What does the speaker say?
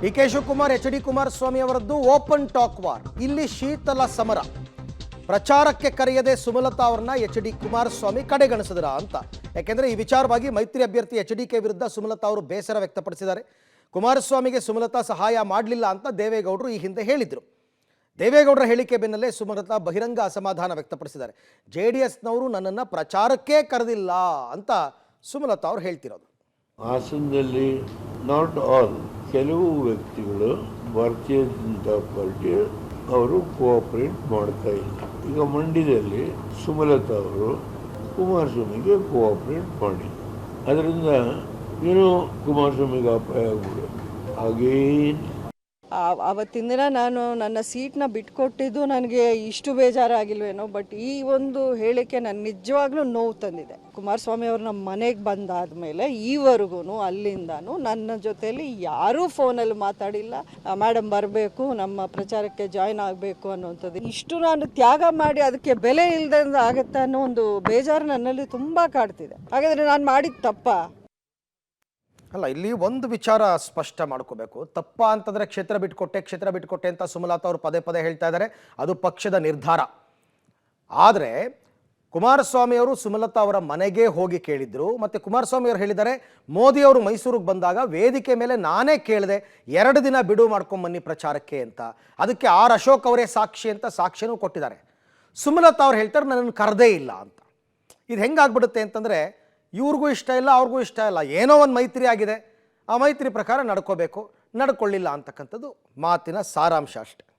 D K Shivakumar H D Kumaraswamy ಅವರದ್ದು open talk war. ಇಲ್ಲಿ ಶೀತಲ ಸಮರ. ಪ್ರಚಾರಕ್ಕೆ ಕರೆಯದೆ ಸುಮಲತಾ ಅವರನ್ನ ಎಚ್ ಡಿ ಕುಮಾರಸ್ವಾಮಿ ಕಡೆಗಣಿಸಿದ್ರ ಅಂತ. ಯಾಕೆಂದ್ರೆ ಈ ವಿಚಾರವಾಗಿ ಮೈತ್ರಿ ಅಭ್ಯರ್ಥಿ ಎಚ್ ಡಿ ಕೆ ವಿರುದ್ಧ ಸುಮಲತಾ ಅವರು ಬೇಸರ ವ್ಯಕ್ತಪಡಿಸಿದ್ದಾರೆ. ಕುಮಾರಸ್ವಾಮಿಗೆ ಸುಮಲತಾ ಸಹಾಯ ಮಾಡಲಿಲ್ಲ ಅಂತ ದೇವೇಗೌಡರು ಈ ಹಿಂದೆ ಹೇಳಿದ್ರು. ದೇವೇಗೌಡರ ಹೇಳಿಕೆ ಬೆನ್ನಲ್ಲೇ ಸುಮಲತಾ ಬಹಿರಂಗ ಅಸಮಾಧಾನ ವ್ಯಕ್ತಪಡಿಸಿದ್ದಾರೆ. JDSನವರು ನನ್ನನ್ನು ಪ್ರಚಾರಕ್ಕೆ ಕರೆದಿಲ್ಲ ಅಂತ ಸುಮಲತಾ ಅವರು ಹೇಳ್ತಿರೋದು. ಹಾಸನದಲ್ಲಿ ನಾಟ್ ಆಲ್, ಕೆಲವು ವ್ಯಕ್ತಿಗಳು ಭಾರತೀಯ ಜನತಾ ಪಾರ್ಟಿ ಅವರು ಕೋಆಪರೇಟ್ ಮಾಡ್ತಾ ಇಲ್ಲ. ಈಗ ಮಂಡ್ಯದಲ್ಲಿ ಸುಮಲತಾ ಅವರು ಕುಮಾರಸ್ವಾಮಿಗೆ ಕೋಆಪರೇಟ್ ಮಾಡಿ, ಅದರಿಂದ ಏನೋ ಕುಮಾರಸ್ವಾಮಿಗೆ ಅಪಾಯ ಆಗ್ಬಿಡೋದು. ಹಾಗೇನು ಅವತ್ತಿನ ದಿನ ನಾನು ನನ್ನ ಸೀಟ್ನ ಬಿಟ್ಕೊಟ್ಟಿದ್ದು ನನಗೆ ಇಷ್ಟು ಬೇಜಾರಾಗಿಲ್ವೇನೋ, ಬಟ್ ಈ ಒಂದು ಹೇಳಿಕೆ ನನ್ನ ನಿಜವಾಗ್ಲೂ ನೋವು ತಂದಿದೆ. ಕುಮಾರಸ್ವಾಮಿ ಅವರು ನಮ್ಮ ಮನೆಗೆ ಬಂದಾದ್ಮೇಲೆ ಈವರೆಗೂ ಅಲ್ಲಿಂದಾನು ನನ್ನ ಜೊತೆಯಲ್ಲಿ ಯಾರೂ ಫೋನಲ್ಲಿ ಮಾತಾಡಿಲ್ಲ. ಮೇಡಮ್ ಬರಬೇಕು, ನಮ್ಮ ಪ್ರಚಾರಕ್ಕೆ ಜಾಯ್ನ್ ಆಗಬೇಕು ಅನ್ನೋಂಥದ್ದು. ಇಷ್ಟು ನಾನು ತ್ಯಾಗ ಮಾಡಿ ಅದಕ್ಕೆ ಬೆಲೆ ಇಲ್ಲದಂಗೆ ಆಗುತ್ತೆ ಅನ್ನೋ ಒಂದು ಬೇಜಾರು ನನ್ನಲ್ಲಿ ತುಂಬ ಕಾಡ್ತಿದೆ. ಹಾಗಾದರೆ ನಾನು ಮಾಡಿದ ತಪ್ಪಾ? ಅಲ್ಲ, ಇಲ್ಲಿ ಒಂದು ವಿಚಾರ ಸ್ಪಷ್ಟ ಮಾಡ್ಕೋಬೇಕು. ತಪ್ಪ ಅಂತಂದರೆ ಕ್ಷೇತ್ರ ಬಿಟ್ಕೊಟ್ಟೆ ಅಂತ ಸುಮಲತಾ ಅವರು ಪದೇ ಪದೇ ಹೇಳ್ತಾ ಇದ್ದಾರೆ. ಅದು ಪಕ್ಷದ ನಿರ್ಧಾರ. ಆದರೆ ಕುಮಾರಸ್ವಾಮಿ ಅವರು ಸುಮಲತಾ ಅವರ ಮನೆಗೆ ಹೋಗಿ ಕೇಳಿದ್ರು. ಮತ್ತು ಕುಮಾರಸ್ವಾಮಿ ಅವರು ಹೇಳಿದ್ದಾರೆ, ಮೋದಿ ಅವರು ಮೈಸೂರಿಗೆ ಬಂದಾಗ ವೇದಿಕೆ ಮೇಲೆ ನಾನೇ ಕೇಳಿದೆ 2 ದಿನ ಬಿಡು ಮಾಡ್ಕೊಂಬನ್ನಿ ಪ್ರಚಾರಕ್ಕೆ ಅಂತ. ಅದಕ್ಕೆ ಅಶೋಕ್ ಅವರೇ ಸಾಕ್ಷಿ ಅಂತ ಸಾಕ್ಷಿನೂ ಕೊಟ್ಟಿದ್ದಾರೆ. ಸುಮಲತಾ ಅವ್ರು ಹೇಳ್ತಾರೆ ನನ್ನನ್ನು ಕರೆದೇ ಇಲ್ಲ ಅಂತ. ಇದು ಹೆಂಗಾಗ್ಬಿಡುತ್ತೆ ಅಂತಂದರೆ, ಇವ್ರಿಗೂ ಇಷ್ಟ ಇಲ್ಲ, ಅವ್ರಿಗೂ ಇಷ್ಟ ಇಲ್ಲ, ಏನೋ ಒಂದು ಮೈತ್ರಿ ಆಗಿದೆ, ಆ ಮೈತ್ರಿ ಪ್ರಕಾರ ನಡ್ಕೋಬೇಕು, ನಡ್ಕೊಳ್ಳಿಲ್ಲ ಅಂತಕ್ಕಂಥದ್ದು ಮಾತಿನ ಸಾರಾಂಶ ಅಷ್ಟೆ.